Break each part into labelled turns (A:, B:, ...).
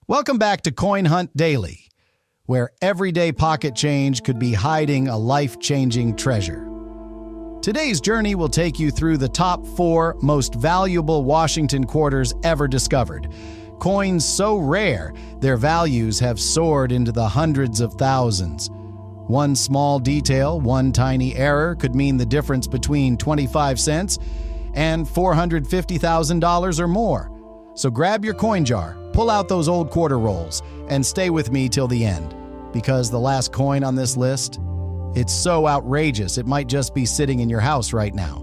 A: Welcome back to Coin Hunt Daily, where everyday pocket change could be hiding a life-changing treasure. Today's journey will take you through the top 4 most valuable Washington quarters ever discovered. Coins so rare, their values have soared into the hundreds of thousands. One small detail, one tiny error could mean the difference between 25 cents and $450,000 or more. So grab your coin jar, pull out those old quarter rolls, and stay with me till the end. Because the last coin on this list, it's so outrageous it might just be sitting in your house right now.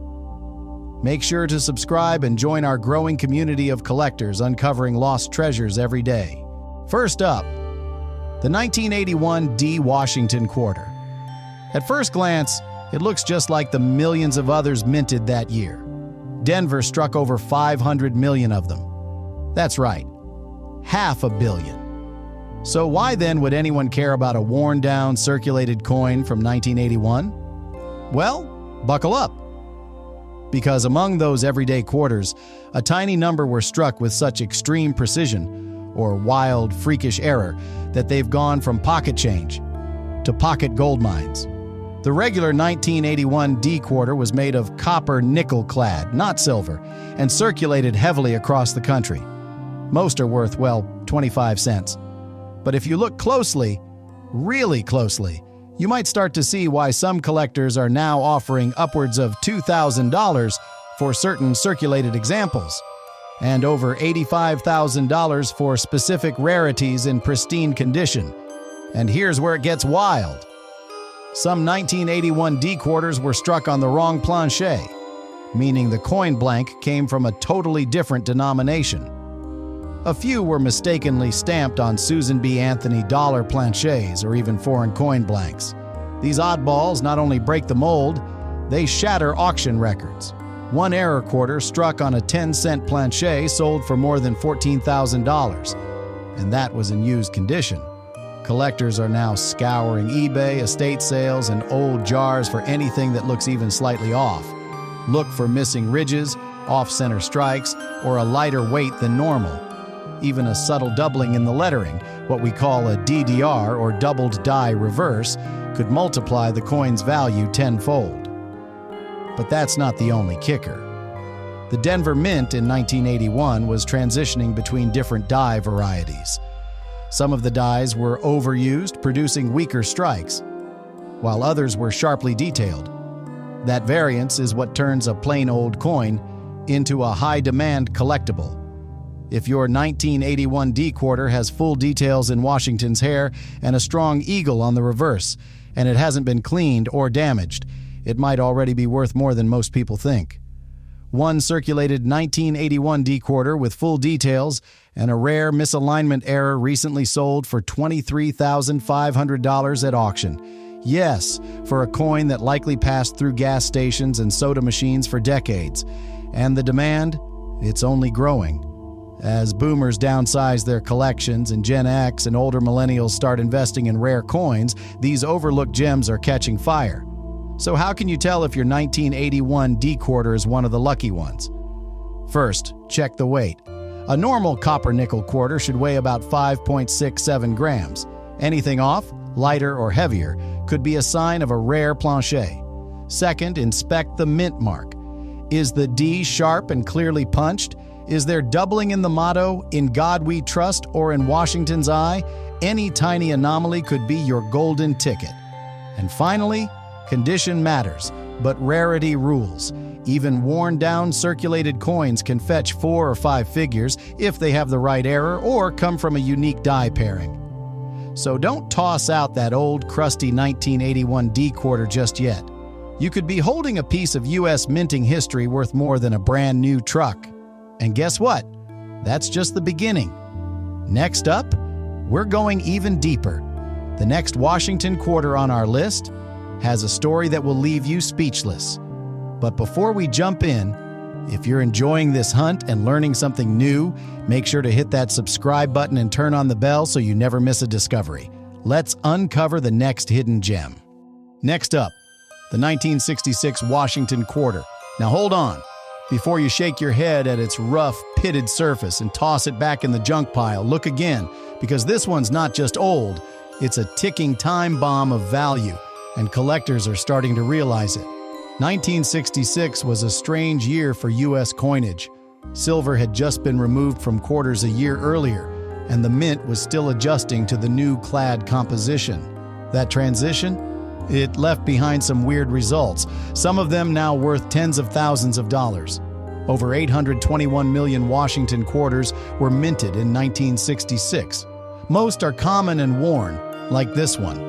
A: Make sure to subscribe and join our growing community of collectors uncovering lost treasures every day. First up, the 1981 D Washington quarter. At first glance, it looks just like the millions of others minted that year. Denver struck over 500 million of them. That's right, 500 million. So why then would anyone care about a worn-down circulated coin from 1981? Well, buckle up. Because among those everyday quarters, a tiny number were struck with such extreme precision, or wild, freakish error, that they've gone from pocket change to pocket gold mines. The regular 1981 D quarter was made of copper nickel clad, not silver, and circulated heavily across the country. Most are worth, well, 25 cents. But if you look closely, really closely, you might start to see why some collectors are now offering upwards of $2,000 for certain circulated examples, and over $85,000 for specific rarities in pristine condition. And here's where it gets wild. Some 1981 D quarters were struck on the wrong planchet, meaning the coin blank came from a totally different denomination. A few were mistakenly stamped on Susan B. Anthony dollar planchets or even foreign coin blanks. These oddballs not only break the mold, they shatter auction records. One error quarter struck on a 10-cent planchet sold for more than $14,000, and that was in used condition. Collectors are now scouring eBay, estate sales, and old jars for anything that looks even slightly off. Look for missing ridges, off-center strikes, or a lighter weight than normal. Even a subtle doubling in the lettering, what we call a DDR or doubled die reverse, could multiply the coin's value tenfold. But that's not the only kicker. The Denver Mint in 1981 was transitioning between different die varieties. Some of the dies were overused, producing weaker strikes, while others were sharply detailed. That variance is what turns a plain old coin into a high-demand collectible. If your 1981 D quarter has full details in Washington's hair and a strong eagle on the reverse, and it hasn't been cleaned or damaged, it might already be worth more than most people think. One circulated 1981 D quarter with full details and a rare misalignment error recently sold for $23,500 at auction. Yes, for a coin that likely passed through gas stations and soda machines for decades. And the demand? It's only growing. As boomers downsize their collections and Gen X and older millennials start investing in rare coins, these overlooked gems are catching fire. So how can you tell if your 1981 D quarter is one of the lucky ones? First, check the weight. A normal copper-nickel quarter should weigh about 5.67 grams. Anything off, lighter or heavier, could be a sign of a rare planchet. Second, inspect the mint mark. Is the D sharp and clearly punched? Is there doubling in the motto, "In God We Trust," or in Washington's eye? Any tiny anomaly could be your golden ticket. And finally, condition matters, but rarity rules. Even worn-down circulated coins can fetch 4 or 5 figures if they have the right error or come from a unique die pairing. So don't toss out that old, crusty 1981 D quarter just yet. You could be holding a piece of U.S. minting history worth more than a brand new truck. And guess what? That's just the beginning. Next up, we're going even deeper. The next Washington quarter on our list has a story that will leave you speechless. But before we jump in, if you're enjoying this hunt and learning something new, make sure to hit that subscribe button and turn on the bell so you never miss a discovery. Let's uncover the next hidden gem. Next up, the 1966 Washington quarter. Now hold on. Before you shake your head at its rough, pitted surface and toss it back in the junk pile, look again, because this one's not just old, it's a ticking time bomb of value, and collectors are starting to realize it. 1966 was a strange year for U.S. coinage. Silver had just been removed from quarters a year earlier, and the mint was still adjusting to the new clad composition. That transition? It left behind some weird results, some of them now worth tens of thousands of dollars. Over 821 million Washington quarters were minted in 1966. Most are common and worn, like this one.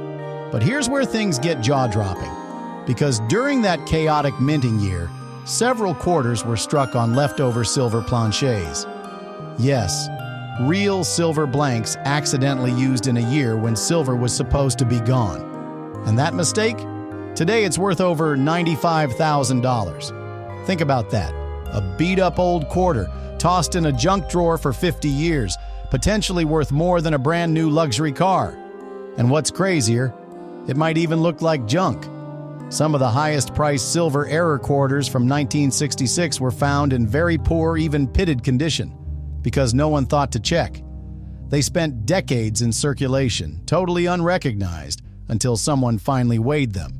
A: But here's where things get jaw-dropping. Because during that chaotic minting year, several quarters were struck on leftover silver planchets. Yes, real silver blanks accidentally used in a year when silver was supposed to be gone. And that mistake? Today it's worth over $95,000. Think about that. A beat-up old quarter, tossed in a junk drawer for 50 years, potentially worth more than a brand new luxury car. And what's crazier, it might even look like junk. Some of the highest-priced silver error quarters from 1966 were found in very poor, even pitted condition, because no one thought to check. They spent decades in circulation, totally unrecognized, until someone finally weighed them.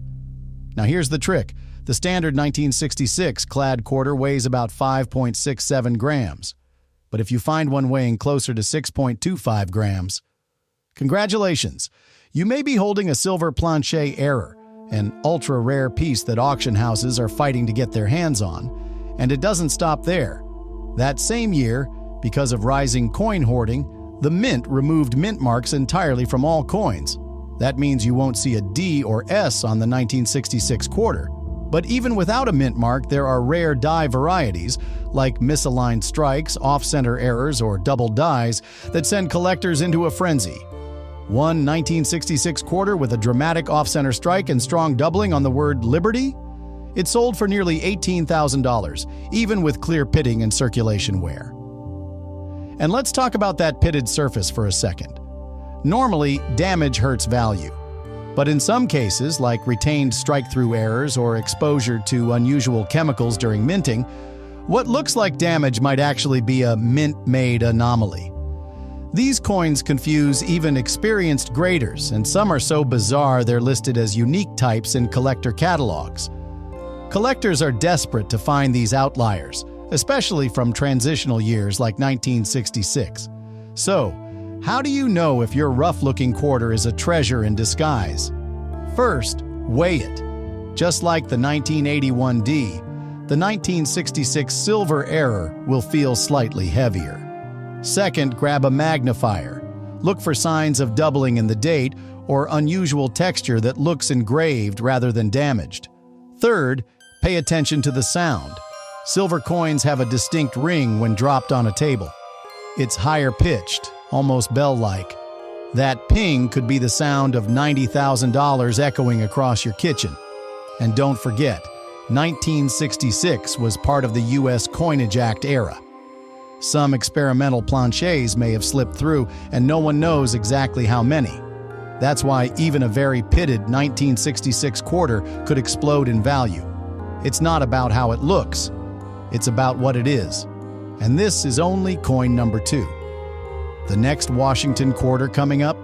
A: Now here's the trick. The standard 1966 clad quarter weighs about 5.67 grams. But if you find one weighing closer to 6.25 grams, congratulations! You may be holding a silver planchet error, an ultra-rare piece that auction houses are fighting to get their hands on. And it doesn't stop there. That same year, because of rising coin hoarding, the mint removed mint marks entirely from all coins. That means you won't see a D or S on the 1966 quarter. But even without a mint mark, there are rare die varieties, like misaligned strikes, off-center errors, or double dies, that send collectors into a frenzy. One 1966 quarter with a dramatic off-center strike and strong doubling on the word Liberty? It sold for nearly $18,000, even with clear pitting and circulation wear. And let's talk about that pitted surface for a second. Normally, damage hurts value. But in some cases, like retained strike-through errors or exposure to unusual chemicals during minting, what looks like damage might actually be a mint-made anomaly. These coins confuse even experienced graders, and some are so bizarre they're listed as unique types in collector catalogs. Collectors are desperate to find these outliers, especially from transitional years like 1966. So, how do you know if your rough-looking quarter is a treasure in disguise? First, weigh it. Just like the 1981 D, the 1966 silver error will feel slightly heavier. Second, grab a magnifier. Look for signs of doubling in the date or unusual texture that looks engraved rather than damaged. Third, pay attention to the sound. Silver coins have a distinct ring when dropped on a table. It's higher pitched, almost bell-like. That ping could be the sound of $90,000 echoing across your kitchen. And don't forget, 1966 was part of the U.S. Coinage Act era. Some experimental planchets may have slipped through, and no one knows exactly how many. That's why even a very pitted 1966 quarter could explode in value. It's not about how it looks, it's about what it is. And this is only coin number 2. The next Washington quarter coming up,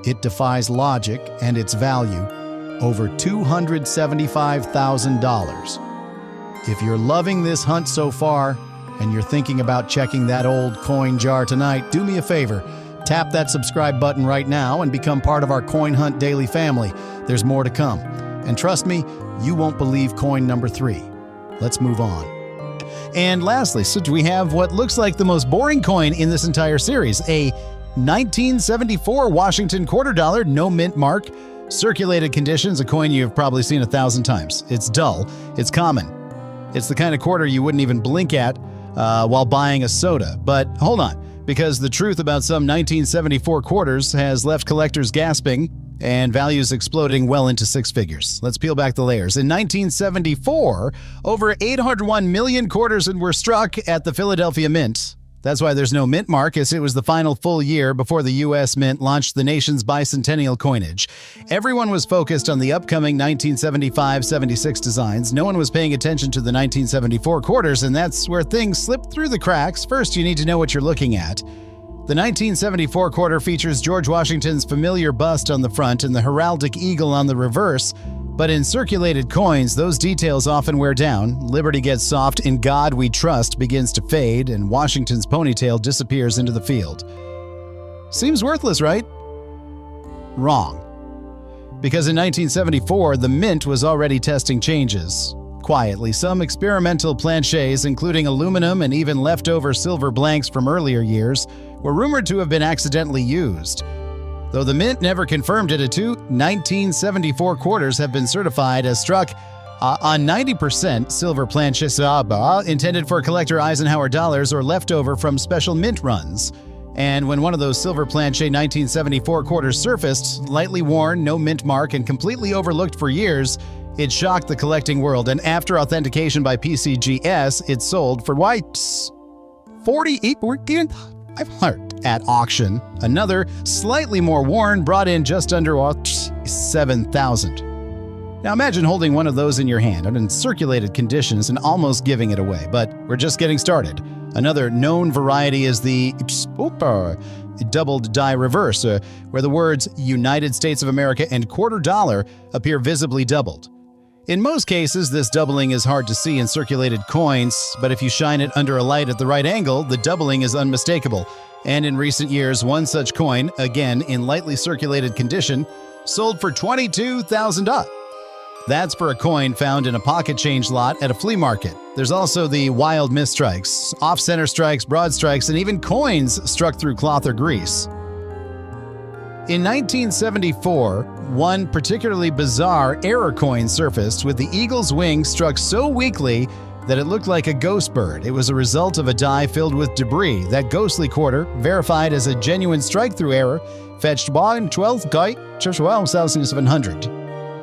A: it defies logic and its value, over $275,000. If you're loving this hunt so far, and you're thinking about checking that old coin jar tonight, do me a favor. Tap that subscribe button right now and become part of our Coin Hunt Daily family. There's more to come. And trust me, you won't believe coin number 3. Let's move on.
B: And lastly, so we have what looks like the most boring coin in this entire series, a 1974 Washington quarter dollar, no mint mark, circulated conditions, a coin you've probably seen 1,000 times. It's dull, it's common. It's the kind of quarter you wouldn't even blink at while buying a soda. But hold on, because the truth about some 1974 quarters has left collectors gasping and values exploding well into 6 figures. Let's peel back the layers. In 1974, over 801 million quarters were struck at the Philadelphia Mint. That's why there's no mint mark, as it was the final full year before the U.S. Mint launched the nation's bicentennial coinage. Everyone was focused on the upcoming 1975-76 designs. No one was paying attention to the 1974 quarters, and that's where things slipped through the cracks. First, you need to know what you're looking at. The 1974 quarter features George Washington's familiar bust on the front and the heraldic eagle on the reverse. But in circulated coins, those details often wear down. Liberty gets soft, "In God We Trust" begins to fade, and Washington's ponytail disappears into the field. Seems worthless, right? Wrong. Because in 1974, the Mint was already testing changes. Quietly, some experimental planchets, including aluminum and even leftover silver blanks from earlier years, were rumored to have been accidentally used. Though the Mint never confirmed it, 1974 quarters have been certified as struck on 90% silver planchets intended for collector Eisenhower dollars or leftover from special mint runs. And when one of those silver planchet 1974 quarters surfaced, lightly worn, no mint mark, and completely overlooked for years, it shocked the collecting world. And after authentication by PCGS, it sold for $48,500 at auction. Another, slightly more worn, brought in just under $7,000. Now imagine holding one of those in your hand and in circulated conditions and almost giving it away, but we're just getting started. Another known variety is the doubled die reverse, where the words United States of America and quarter dollar appear visibly doubled. In most cases, this doubling is hard to see in circulated coins, but if you shine it under a light at the right angle, the doubling is unmistakable. And in recent years, one such coin, again in lightly circulated condition, sold for $22,000. That's for a coin found in a pocket change lot at a flea market. There's also the wild misstrikes, off-center strikes, broad strikes, and even coins struck through cloth or grease. In 1974, one particularly bizarre error coin surfaced with the eagle's wing struck so weakly that it looked like a ghost bird. It was a result of a die filled with debris. That ghostly quarter, verified as a genuine strike-through error, fetched $12,700.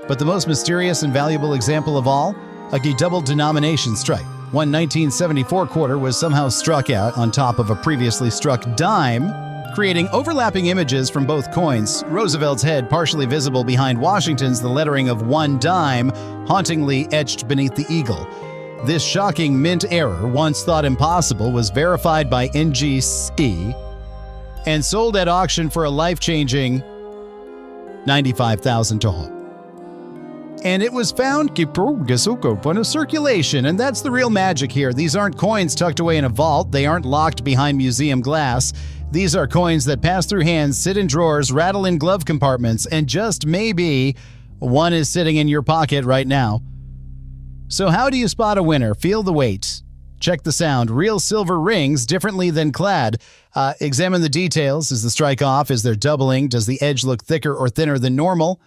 B: But the most mysterious and valuable example of all, a double denomination strike. One 1974 quarter was somehow struck out on top of a previously struck dime, creating overlapping images from both coins. Roosevelt's head partially visible behind Washington's, the lettering of one dime hauntingly etched beneath the eagle. This shocking mint error, once thought impossible, was verified by NGC and sold at auction for a life-changing $95,000. And it was found in circulation, and that's the real magic here. These aren't coins tucked away in a vault. They aren't locked behind museum glass. These are coins that pass through hands, sit in drawers, rattle in glove compartments, and just maybe one is sitting in your pocket right now. So how do you spot a winner? Feel the weight. Check the sound. Real silver rings differently than clad. Examine the details. Is the strike off? Is there doubling? Does the edge look thicker or thinner than normal?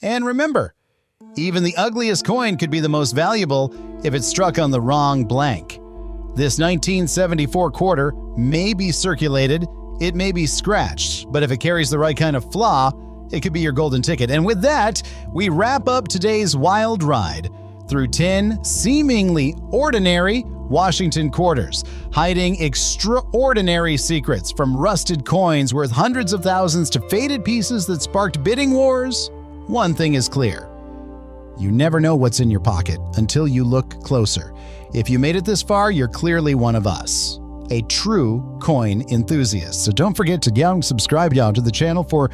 B: And remember, even the ugliest coin could be the most valuable if it's struck on the wrong blank. This 1974 quarter may be circulated, it may be scratched, but if it carries the right kind of flaw, it could be your golden ticket. And with that, we wrap up today's wild ride through 10 seemingly ordinary Washington quarters, hiding extraordinary secrets, from rusted coins worth hundreds of thousands to faded pieces that sparked bidding wars. One thing is clear. You never know what's in your pocket until you look closer. If you made it this far, you're clearly one of us, a true coin enthusiast. So don't forget to subscribe to the channel for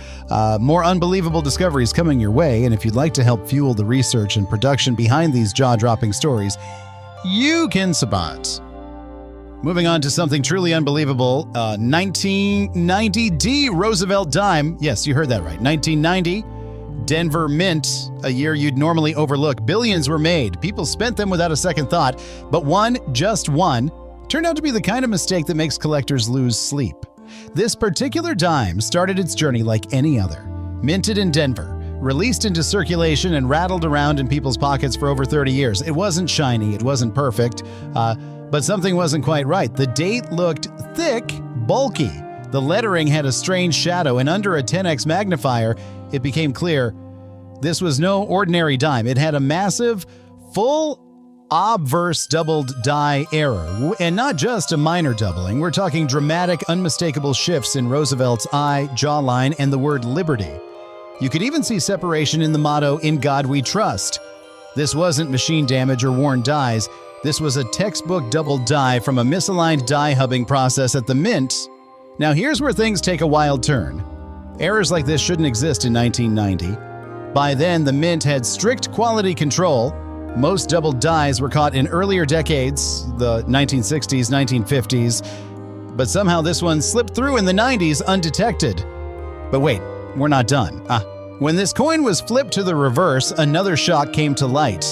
B: more unbelievable discoveries coming your way. And if you'd like to help fuel the research and production behind these jaw-dropping stories, you can support. Moving on to something truly unbelievable, 1990 Roosevelt dime. Yes, you heard that right. 1990. Denver Mint, a year you'd normally overlook. Billions were made. People spent them without a second thought. But just one, turned out to be the kind of mistake that makes collectors lose sleep. This particular dime started its journey like any other. Minted in Denver, released into circulation, and rattled around in people's pockets for over 30 years. It wasn't shiny, it wasn't perfect, but something wasn't quite right. The date looked thick, bulky. The lettering had a strange shadow, and under a 10x magnifier, it became clear this was no ordinary dime. It had a massive, full obverse doubled die error. And not just a minor doubling, we're talking dramatic, unmistakable shifts in Roosevelt's eye, jawline, and the word liberty. You could even see separation in the motto, "In God We Trust." This wasn't machine damage or worn dies. This was a textbook double die from a misaligned die hubbing process at the Mint. Now here's where things take a wild turn. Errors like this shouldn't exist in 1990. By then, the Mint had strict quality control. Most double dies were caught in earlier decades, the 1960s, 1950s, but somehow this one slipped through in the 90s undetected. But wait, we're not done. When this coin was flipped to the reverse, another shock came to light.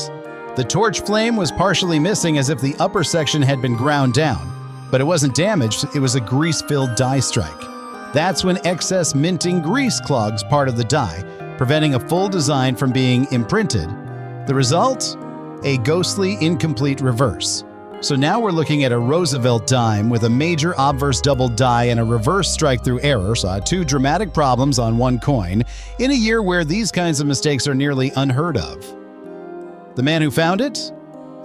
B: The torch flame was partially missing as if the upper section had been ground down. But it wasn't damaged, it was a grease-filled die strike. That's when excess minting grease clogs part of the die, preventing a full design from being imprinted. The result? A ghostly, incomplete reverse. So now we're looking at a Roosevelt dime with a major obverse double die and a reverse strike-through error, so two dramatic problems on one coin, in a year where these kinds of mistakes are nearly unheard of. The man who found it?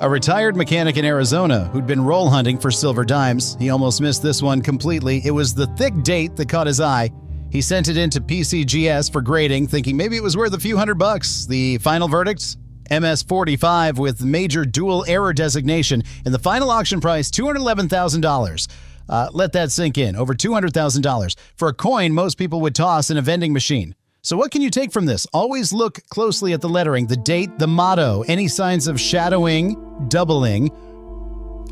B: A retired mechanic in Arizona who'd been roll hunting for silver dimes. He almost missed this one completely. It was the thick date that caught his eye. He sent it into PCGS for grading, thinking maybe it was worth a few $100. The final verdict? MS-45 with major dual error designation, and the final auction price, $211,000. Let that sink in, over $200,000 for a coin most people would toss in a vending machine. So what can you take from this? Always look closely at the lettering, the date, the motto, any signs of shadowing, doubling,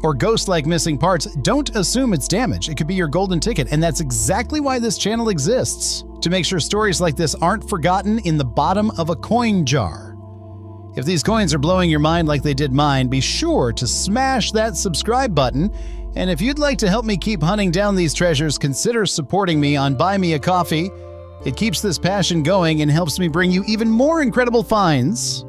B: or ghost-like missing parts. Don't assume it's damage. It could be your golden ticket, and that's exactly why this channel exists, to make sure stories like this aren't forgotten in the bottom of a coin jar. If these coins are blowing your mind like they did mine, be sure to smash that subscribe button. And if you'd like to help me keep hunting down these treasures, consider supporting me on Buy Me a Coffee. It keeps this passion going and helps me bring you even more incredible finds